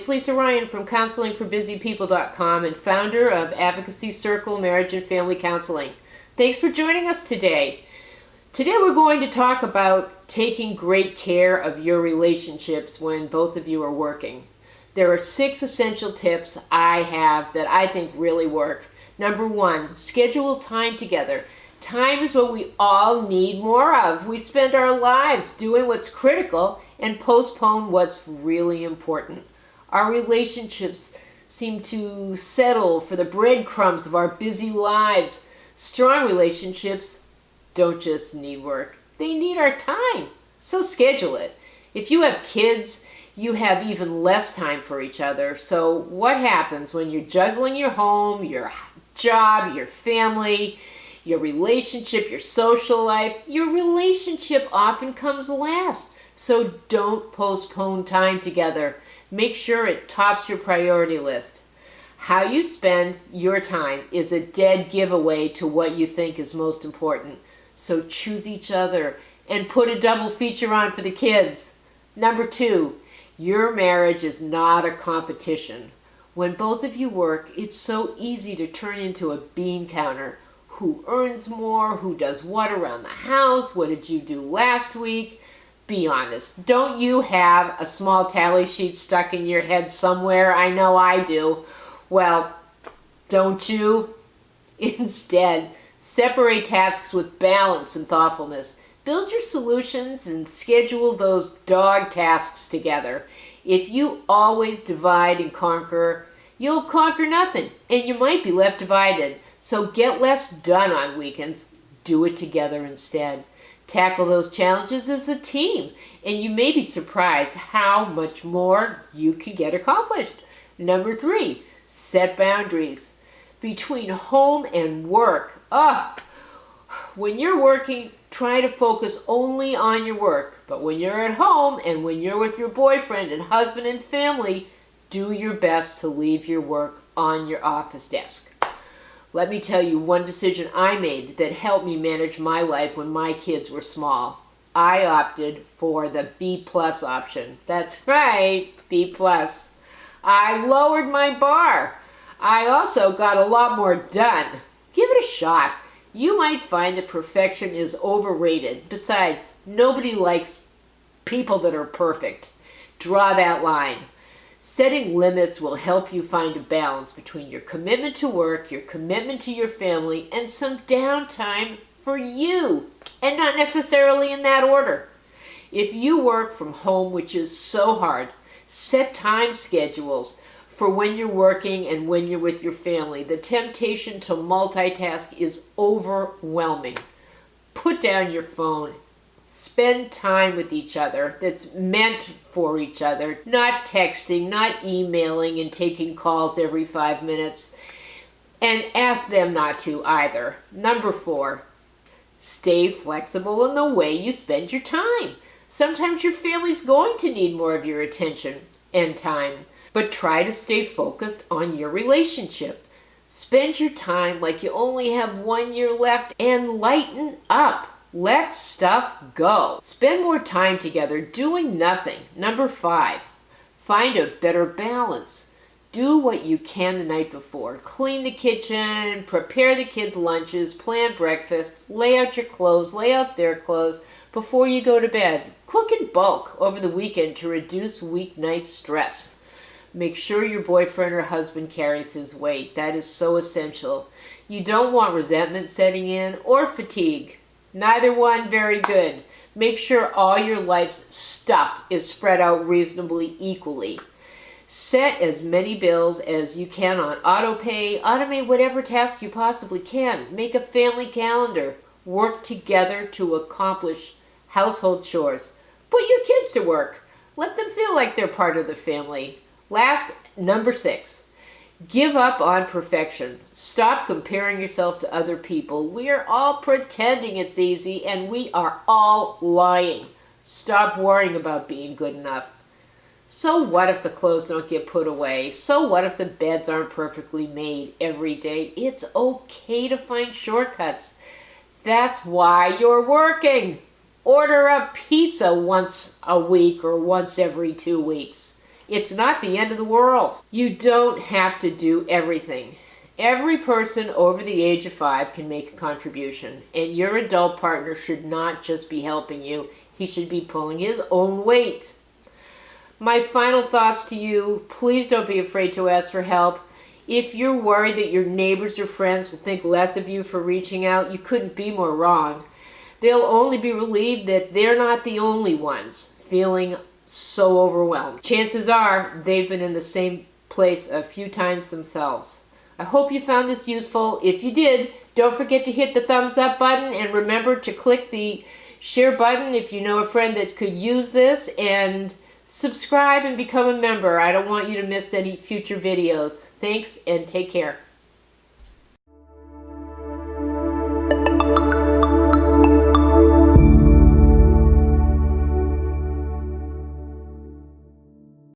It's Lisa Ryan from counselingforbusypeople.com and founder of Advocacy Circle Marriage and Family Counseling. Thanks for joining us today. Today we're going to talk about taking great care of your relationships when both of you are working. There are 6 essential tips I have that I think really work. Number 1, schedule time together. Time is what we all need more of. We spend our lives doing what's critical and postpone what's really important. Our relationships seem to settle for the breadcrumbs of our busy lives. Strong relationships don't just need work. They need our time. So schedule it. If you have kids, you have even less time for each other. So what happens when you're juggling your home, your job, your family, your relationship, your social life? Your relationship often comes last. So don't postpone time together. Make sure it tops your priority list. How you spend your time is a dead giveaway to what you think is most important. So choose each other and put a double feature on for the kids. Number 2, your marriage is not a competition. When both of you work, it's so easy to turn into a bean counter. Who earns more? Who does what around the house? What did you do last week? Be honest. Don't you have a small tally sheet stuck in your head somewhere? I know I do. Well, don't you? Instead, separate tasks with balance and thoughtfulness. Build your solutions and schedule those dog tasks together. If you always divide and conquer, you'll conquer nothing, and you might be left divided. So get less done on weekends. Do it together instead. Tackle those challenges as a team, and you may be surprised how much more you can get accomplished. Number 3, set boundaries between home and work. When you're working, try to focus only on your work. But when you're at home and when you're with your boyfriend and husband and family, do your best to leave your work on your office desk. Let me tell you one decision I made that helped me manage my life when my kids were small. I opted for the B+ option. That's right, B+. I lowered my bar. I also got a lot more done. Give it a shot. You might find that perfection is overrated. Besides, nobody likes people that are perfect. Draw that line. Setting limits will help you find a balance between your commitment to work, your commitment to your family, and some downtime for you, and not necessarily in that order. If you work from home, which is so hard, set time schedules for when you're working and when you're with your family. The temptation to multitask is overwhelming. Put down your phone. Spend time with each other that's meant for each other, not texting, not emailing and taking calls every 5 minutes. And ask them not to either. Number 4, stay flexible in the way you spend your time. Sometimes your family's going to need more of your attention and time, but try to stay focused on your relationship. Spend your time like you only have 1 year left and lighten up. Let stuff go. Spend more time together doing nothing. Number 5, find a better balance. Do what you can the night before. Clean the kitchen, prepare the kids' lunches, plan breakfast, lay out your clothes, lay out their clothes before you go to bed. Cook in bulk over the weekend to reduce weeknight stress. Make sure your boyfriend or husband carries his weight. That is so essential. You don't want resentment setting in or fatigue. Neither one very good. Make sure all your life's stuff is spread out reasonably equally. Set as many bills as you can on autopay. Automate whatever task you possibly can. Make a family calendar. Work together to accomplish household chores. Put your kids to work. Let them feel like they're part of the family. Last, number 6. Give up on perfection. Stop comparing yourself to other people. We are all pretending it's easy and we are all lying. Stop worrying about being good enough. So what if the clothes don't get put away? So what if the beds aren't perfectly made every day? It's okay to find shortcuts. That's why you're working. Order a pizza once a week or once every 2 weeks. It's not the end of the world. You don't have to do everything. Every person over the age of 5 can make a contribution, and your adult partner should not just be helping you, he should be pulling his own weight. My final thoughts to you, please don't be afraid to ask for help. If you're worried that your neighbors or friends will think less of you for reaching out, you couldn't be more wrong. They'll only be relieved that they're not the only ones feeling so overwhelmed. Chances are they've been in the same place a few times themselves. I hope you found this useful. If you did, don't forget to hit the thumbs up button and remember to click the share button if you know a friend that could use this, and subscribe and become a member. I don't want you to miss any future videos. Thanks and take care.